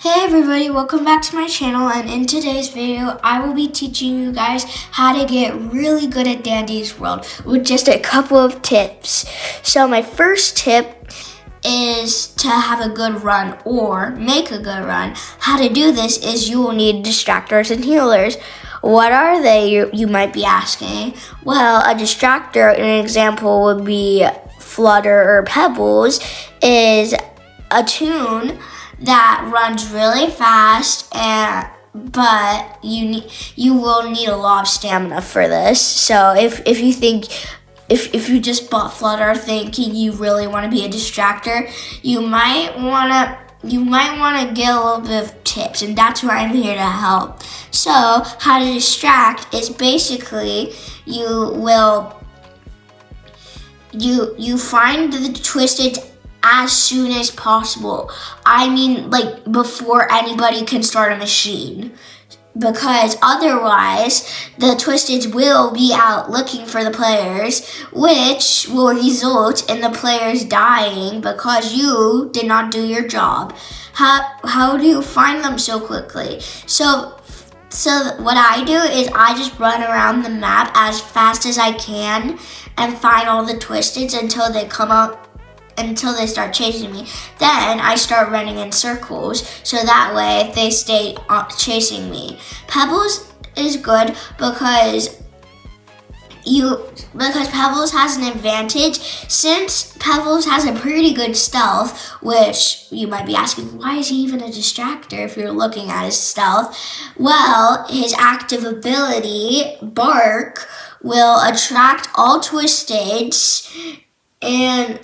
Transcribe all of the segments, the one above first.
Hey everybody, welcome back to my channel, and in today's video I will be teaching you guys how to get really good at Dandy's World with just a couple of tips. So my first tip is to have a good run or make a good run. How to do this is you will need distractors and healers. What are they, you might be asking? Well, a distractor, an example would be Flutter or Pebbles, is a tune that runs really fast, but you will need a lot of stamina for this. So if you just bought Flutter thinking you really want to be a distractor, you might want to get a little bit of tips, and that's where I'm here to help. So how to distract is basically you find the twisted as soon as possible. I mean, like before anybody can start a machine. Because otherwise, the Twisteds will be out looking for the players, which will result in the players dying because you did not do your job. How do you find them so quickly? So what I do is I just run around the map as fast as I can and find all the Twisteds until they start chasing me. Then I start running in circles, so that way they stay chasing me. Pebbles is good because Pebbles has an advantage. Since Pebbles has a pretty good stealth, which you might be asking, why is he even a distractor if you're looking at his stealth? Well, his active ability, Bark, will attract all Twisteds in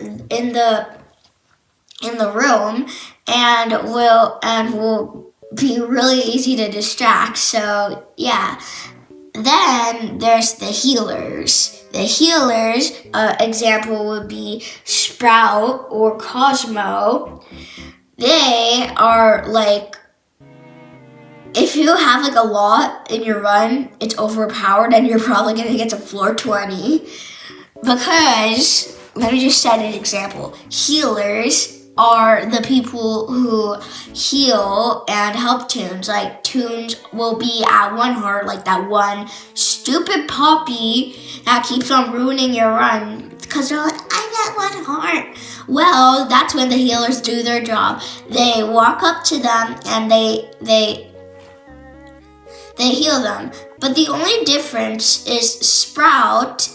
the room and will be really easy to distract. So yeah. Then there's the healers. The healers, example would be Sprout or Cosmo. They are like, if you have like a lot in your run, it's overpowered and you're probably gonna get to floor 20 because, let me just set an example. Healers are the people who heal and help Toons. Like, Toons will be at 1 heart, like that one stupid Poppy that keeps on ruining your run because they're like, I'm at 1 heart. Well, that's when the healers do their job. They walk up to them and they heal them. But the only difference is Sprout,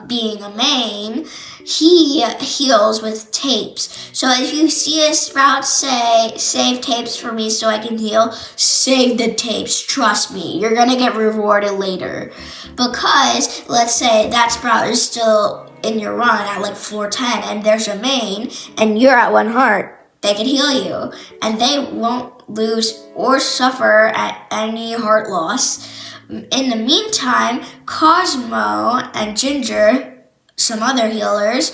being a main, he heals with tapes. So if you see a Sprout say, save tapes for me so I can heal, save the tapes. Trust me, you're gonna get rewarded later. Because let's say that Sprout is still in your run at like floor 10 and there's a main and you're at 1 heart, they can heal you and they won't lose or suffer at any heart loss. In the meantime, Cosmo and Ginger, some other healers,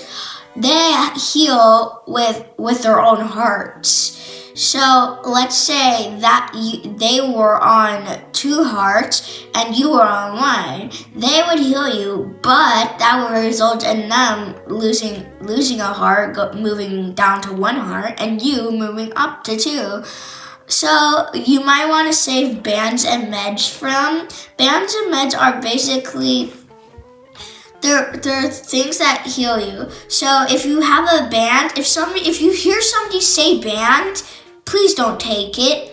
they heal with their own hearts. So let's say that they were on 2 hearts and you were on 1. They would heal you, but that would result in them losing a heart, moving down to 1 heart, and you moving up to 2. So you might want to save bands and meds from. Bands and meds are basically, they're things that heal you. So if you have a band, if you hear somebody say band, please don't take it.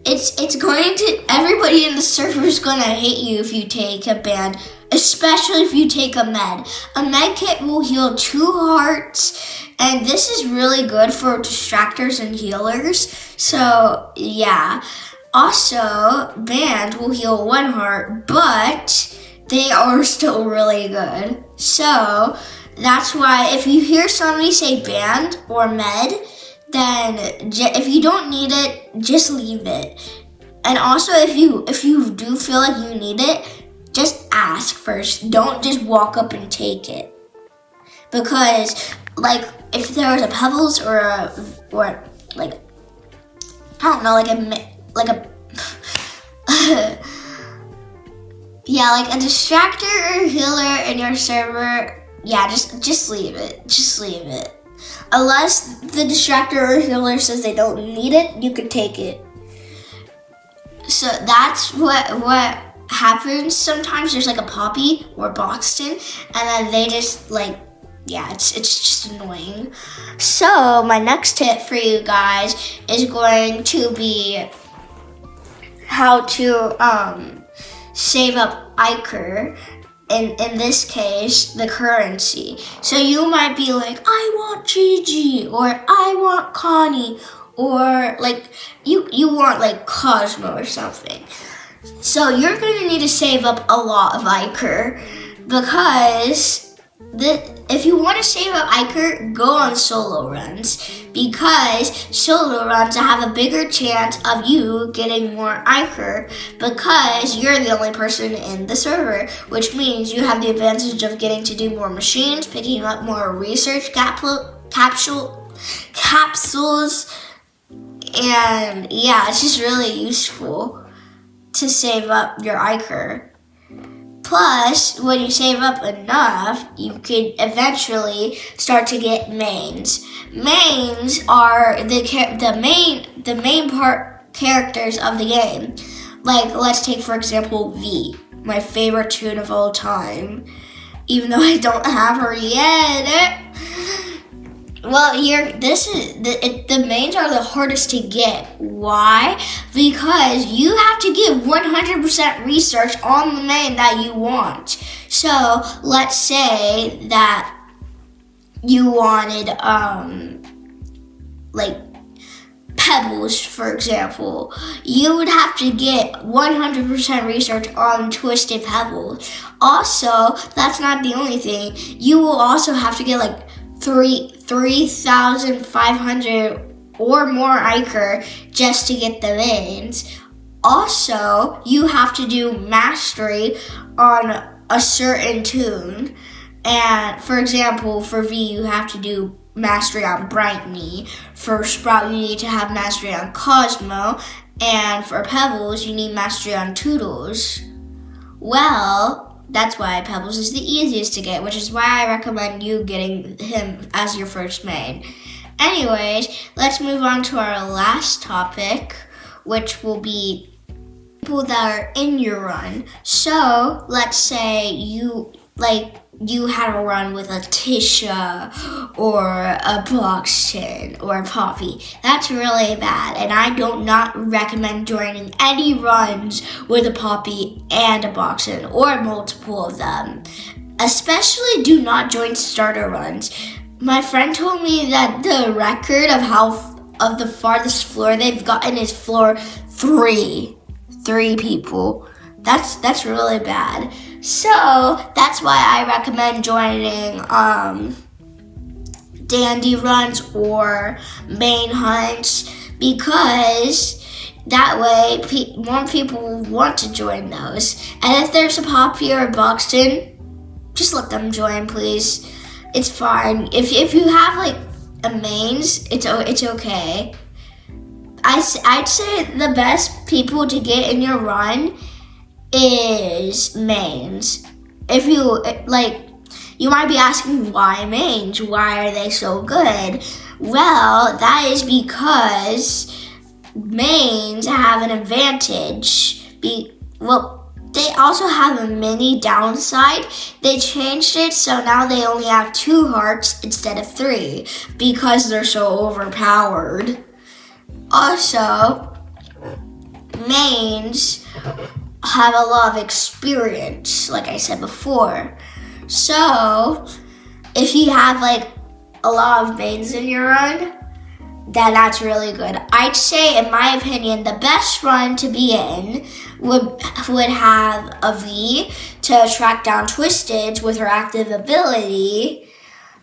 It's going to, everybody in the server is going to hate you if you take a band, especially if you take a med. A med kit will heal 2 hearts, and this is really good for distractors and healers. So yeah. Also, band will heal 1 heart, but they are still really good. So that's why if you hear somebody say band or med, then if you don't need it, just leave it. And also if you do feel like you need it, just ask first. Don't just walk up and take it. Because like if there was a Pebbles or like, I don't know, like a yeah, like a distractor or healer in your server, yeah, just leave it. Just leave it. Unless the distractor or healer says they don't need it, you can take it. So that's what happens. Sometimes there's like a Poppy or Boxton, and then they just like, yeah, it's just annoying. So my next tip for you guys is going to be how to save up Iker. In this case, the currency. So you might be like, I want Gigi, or I want Connie, or like you want like Cosmo or something. So you're gonna need to save up a lot of Iker, because if you want to save up Iker, go on solo runs, because solo runs have a bigger chance of you getting more Iker, because you're the only person in the server, which means you have the advantage of getting to do more machines, picking up more research capsules, and yeah, it's just really useful to save up your Iker. Plus, when you save up enough, you can eventually start to get mains. Mains are the main part characters of the game. Like, let's take for example V, my favorite toon of all time. Even though I don't have her yet. Well, the mains are the hardest to get. Why? Because you have to get 100% research on the main that you want. So let's say that you wanted like Pebbles, for example. You would have to get 100% research on Twisted Pebbles. Also, that's not the only thing. You will also have to get like 3,500 or more Iker just to get the mains. Also, you have to do mastery on a certain toon. And for example, for V, you have to do mastery on Brightney. For Sprout, you need to have mastery on Cosmo. And for Pebbles, you need mastery on Toodles. Well, that's why Pebbles is the easiest to get, which is why I recommend you getting him as your first main. Anyways, let's move on to our last topic, which will be people that are in your run. So, let's say you had a run with a Tisha or a Boxton or a Poppy. That's really bad, and I do not recommend joining any runs with a Poppy and a Boxton or multiple of them. Especially do not join starter runs. My friend told me that the record of the farthest floor they've gotten is floor 3. 3 people. That's really bad. So that's why I recommend joining dandy runs or main hunts, because that way more people will want to join those. And if there's a Poppy or a Boxton, just let them join, please. It's fine. If you have like a mains, it's okay. I'd say the best people to get in your run is mains. If you you might be asking, why mains? Why are they so good? Well, that is because mains have an advantage. They also have a mini downside. They changed it so now they only have 2 hearts instead of 3 because they're so overpowered. Also, mains have a lot of experience, like I said before. So, if you have like a lot of mains in your run, then that's really good. I'd say, in my opinion, the best run to be in would have a V to track down Twisted with her active ability,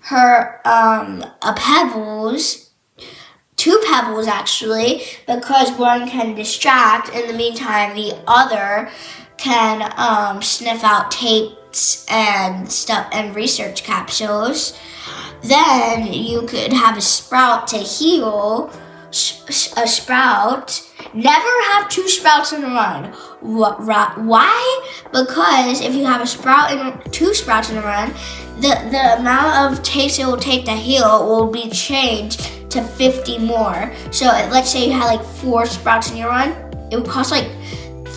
her a Pebbles, 2 Pebbles actually, because one can distract. In the meantime, the other can sniff out tapes and stuff and research capsules. Then you could have a Sprout to heal, a Sprout, Never have 2 sprouts in a run. Why? Because if you have a sprout and 2 sprouts in a run, the amount of tapes it will take to heal will be changed to 50 more. So let's say you had like 4 sprouts in your run, it would cost like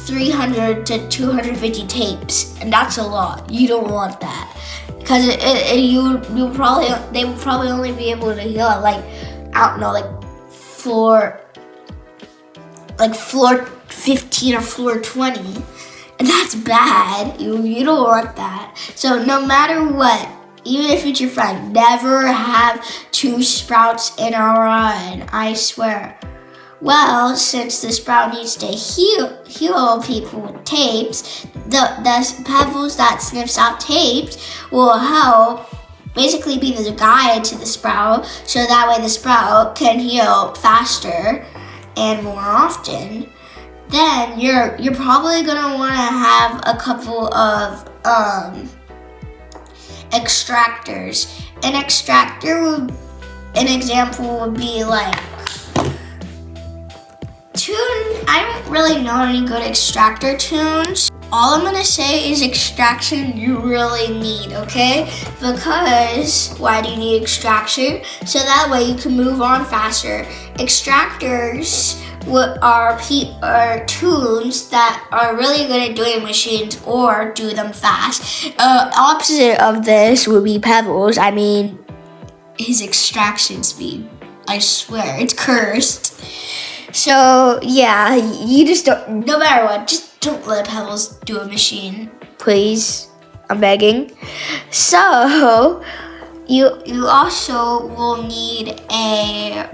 300 to 250 tapes, and that's a lot. You don't want that because they will probably only be able to heal at like, I don't know, like floor 15 or floor 20, and that's bad. You don't want that. So no matter what, even if it's your friend, never have 2 sprouts in a run, I swear. Well, since the sprout needs to heal people with tapes, the pebbles that sniffs out tapes will help basically be the guide to the sprout, so that way the sprout can heal faster and more often. Then you're probably gonna want to have a couple of extractors. An example would be like I don't really know any good extractor tunes. All I'm gonna say is extraction you really need, okay? Because why do you need extraction? So that way you can move on faster. Extractors are tunes that are really good at doing machines or do them fast. Opposite of this would be Pebbles. I mean, his extraction speed. I swear, it's cursed. So yeah, you just don't, no matter what, just don't let Pebbles do a machine, please. I'm begging. So you also will need a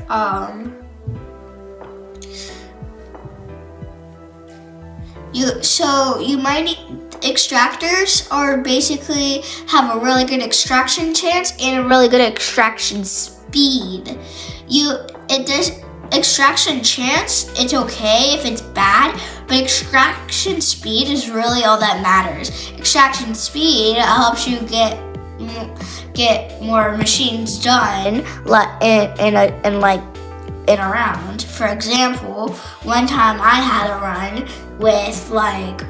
you might need extractors, or basically have a really good extraction chance and a really good extraction speed. Extraction chance, it's okay if it's bad, but extraction speed is really all that matters. Extraction speed helps you get more machines done in a round. For example, one time I had a run with like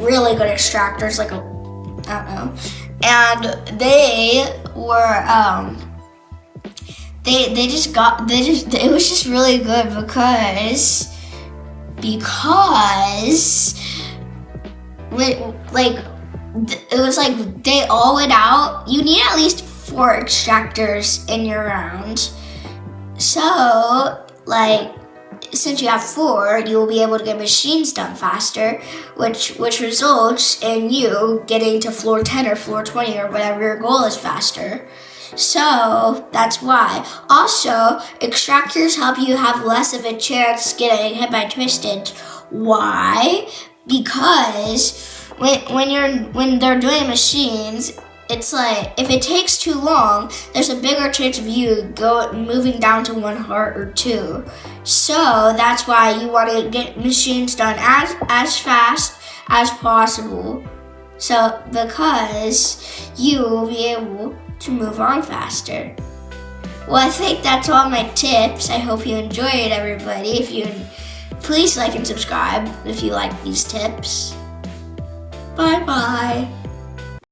really good extractors, like I don't know, and they were it was just really good because it was like they all went out. You need at least 4 extractors in your round. So like, since you have 4, you will be able to get machines done faster, which results in you getting to floor 10 or floor 20 or whatever your goal is faster. So that's why. Also, extractors help you have less of a chance getting hit by Twisted. Why? Because when they're doing machines, it's like if it takes too long, there's a bigger chance of you moving down to 1 heart or 2. So that's why you want to get machines done as fast as possible. So because you will be able to move on faster. Well, I think that's all my tips. I hope you enjoyed it, everybody. Please like and subscribe if you like these tips. Bye-bye.